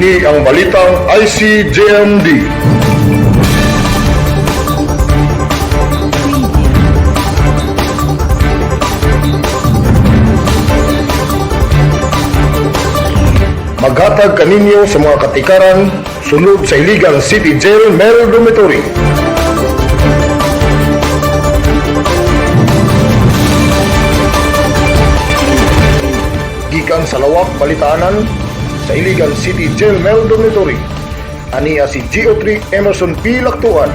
Kini ang balitang ICJMD. Maghatag kaninyo sa mga katikaran sulod sa Iligan City Jail Male Dormitory. Gikan sa lawak balitanan sa Iligan City Jail Male Dormitory, aniya si GO3 Emerson P. Lactuan,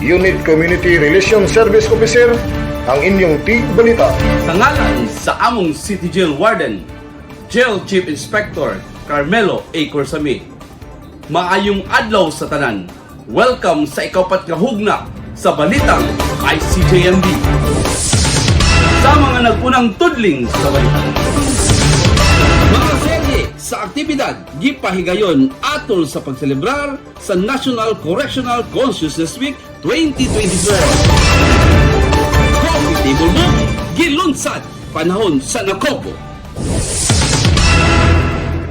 Unit Community Relations Service Officer, ang inyong tig-balita. Sa ngalan sa among City Jail Warden, Jail Chief Inspector Carmelo A. Corsami, maayong adlaw sa tanan. Welcome sa ikapat nga hugna sa balitang ICJMD. Sa mga nagpunang tudling sa balitang, mga serye sa aktibidad gipahigayon atol sa pagselebrar sa National Correctional Consciousness Week 2024. Coffee Table Book gilunsad panahon sa Nakoko.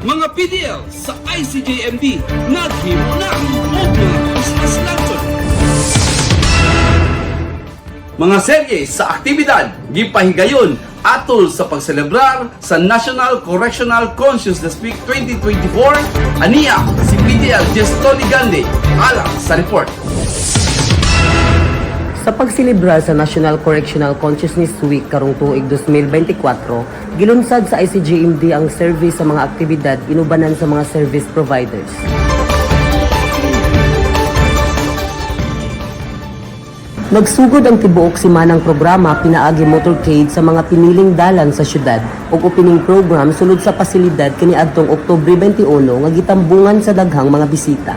Mga PDL sa ICJMD naghimo na og mga Christmas lantern. Mga serye sa aktibidad gipahigayon atol sa pagselebrar sa National Correctional Consciousness Week 2024, aniya si PDL Tony Gande alang sa report. Sa pagsilibra sa National Correctional Consciousness Week karong tuig 2024, gilunsad sa ICJMD ang survey sa mga aktibidad inubanan sa mga service providers. Nagsugod ang tibuok simanang programa pinaagi motorcade sa mga piniling dalan sa syudad ug opening program sulod sa pasilidad kaniadtong Oktubre 21 nga gitambungan sa daghang mga bisita.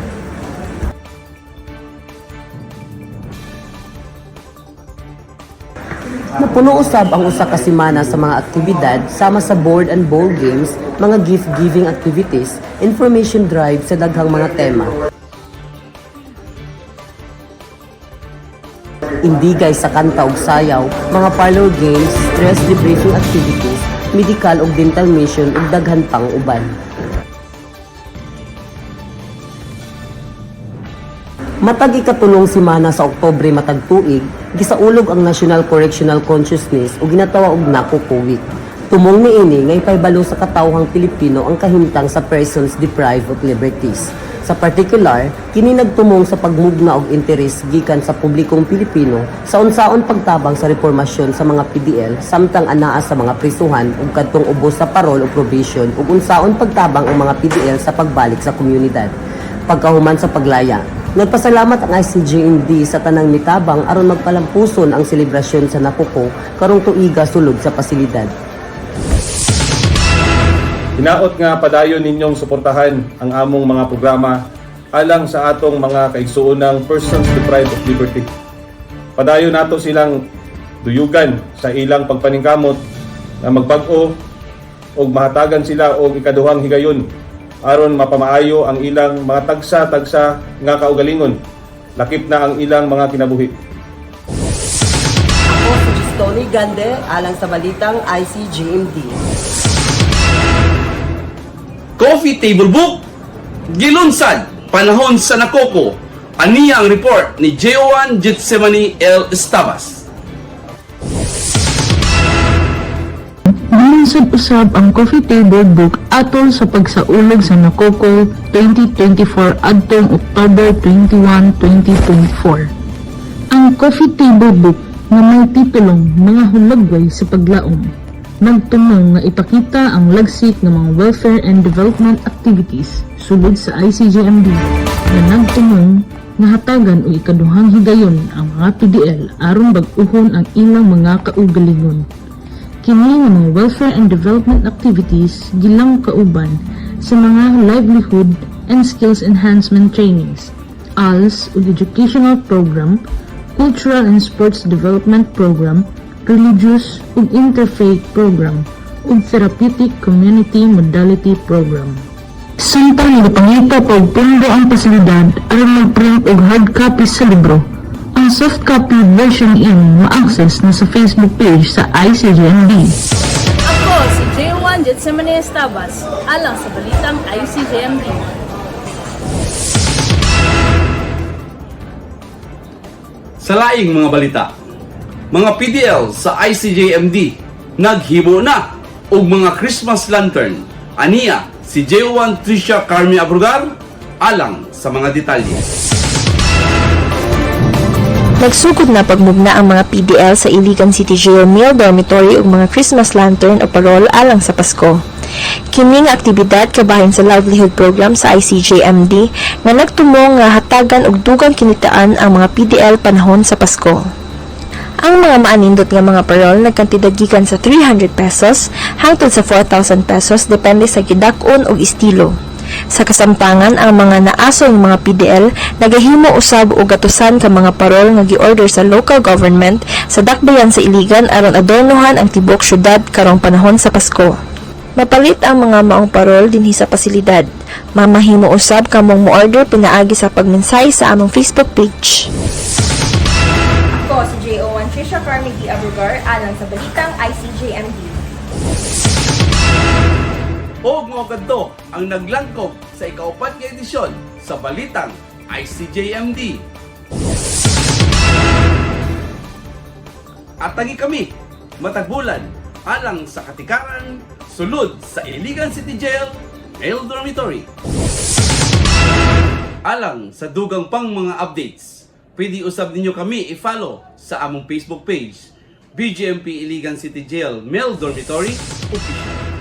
Napuno usab ang usa ka semana sa mga aktibidad sama sa board and ball games, mga gift-giving activities, information drive sa daghang mga tema. Indigay sa kanta ug sayaw, mga parlor games, stress debriefing activities, medical ug dental mission ug daghan pang uban. Matag ikatulong semana sa Oktubre matag tuig, gisaulog ang National Correctional Consciousness o ginatawa og Nakoko Week. Tumong niini nga ipahibalo sa katawhang Pilipino ang kahimtang sa persons deprived of liberties. Sa particular, kini nagtumong sa pagmugna og interes gikan sa publikong Pilipino sa unsaon pagtabang sa reformasyon sa mga PDL samtang anaa sa mga prisuhan ug kadtong ubos sa parol o probation ug unsaon pagtabang ang mga PDL sa pagbalik sa komunidad. Pagkahuman sa paglaya, nagpasalamat ang ICJMD sa tanang mitabang aron magpalampuson ang selebrasyon sa Nakoko karong tuiga sulod sa pasilidad. Hinaot nga padayon ninyong suportahan ang among mga programa alang sa atong mga kaigsuonang persons deprived of liberty. Padayon nato silang duyugan sa ilang pagpaningkamot na magbag-o o mahatagan sila og ikaduhang higayon aron mapamaayo ang ilang mga tagsa-tagsa nga kaugalingon, lakip na ang ilang mga kinabuhi. Ako si Tony Gande alang sa balitang ICJMD. Coffee Table Book gilunsad panahon sa Nakoko, aniya ang report ni J1 Getsemani L. Estabas. Gilunsad usab ang Coffee Table Book atol sa pagsaulog sa Nakoko 2024 adtong October 21, 2024. Ang Coffee Table Book nga may titulong Mga Hulagway sa Paglaom nagtumong nga ipakita ang lagsik ng mga welfare and development activities sulod sa ICJMD na nagtumong nga hatagan o ikaduhang higayon ang mga PDL aron bag-uhon ang ilang mga kaugalingon. Kini nga mga welfare and development activities gilang kauban sa mga livelihood and skills enhancement trainings, ALS ug educational program, cultural and sports development program, religious ug interfaith program ug therapeutic community modality program. Samtang nagapangita pa og pundo ang pasilidad aron mag-print og hard copy sa libro. Ang soft copy version in ma-access na sa Facebook page sa ICJMD. Ako si J1 Getsemani Estabas alang sa balitang ICJMD. Sa laing mga balita, mga PDL sa ICJMD naghimo na og mga Christmas lantern. Aniya si J1 Tricia Carmi Abrugar alang sa mga detalye. Nagsugod na pagmugna ang mga PDL sa Iligan City Jail Male Dormitory ug mga Christmas lantern o parol alang sa Pasko. Kining aktibidad kabahin sa livelihood program sa ICJMD nga nagtumong nga hatagan og dugang kinitaan ang mga PDL panahon sa Pasko. Ang mga maanindot nga mga parol nagkantidad gikan sa 300 pesos hangtod sa 4,000 pesos depende sa gidak-on ug estilo. Sa kasamtangan, ang mga naasoy mga PDL nagahimo usab og gatusan ka mga parol nga gi-order sa local government sa dakbayan sa Iligan aron adornohan ang tibok syudad karong panahon sa Pasko. Mapalit ang mga maong parol dinhi sa pasilidad. Mamahimo usab kamong mo-order pinaagi sa pagmensahe sa among Facebook page. Ako si J01 Tricia Carnegie Abrugar alang sa Balitang ICJMD. O mga kadto ang naglangkop sa ikaupat nga edisyon sa Balitang ICJMD. At tangi kami, matagbulan, alang sa katikaran, sulod sa Iligan City Jail, Male Dormitory. Alang sa dugang pang mga updates, pwede usab ninyo kami i-follow sa among Facebook page, BGMP Iligan City Jail Male Dormitory Official.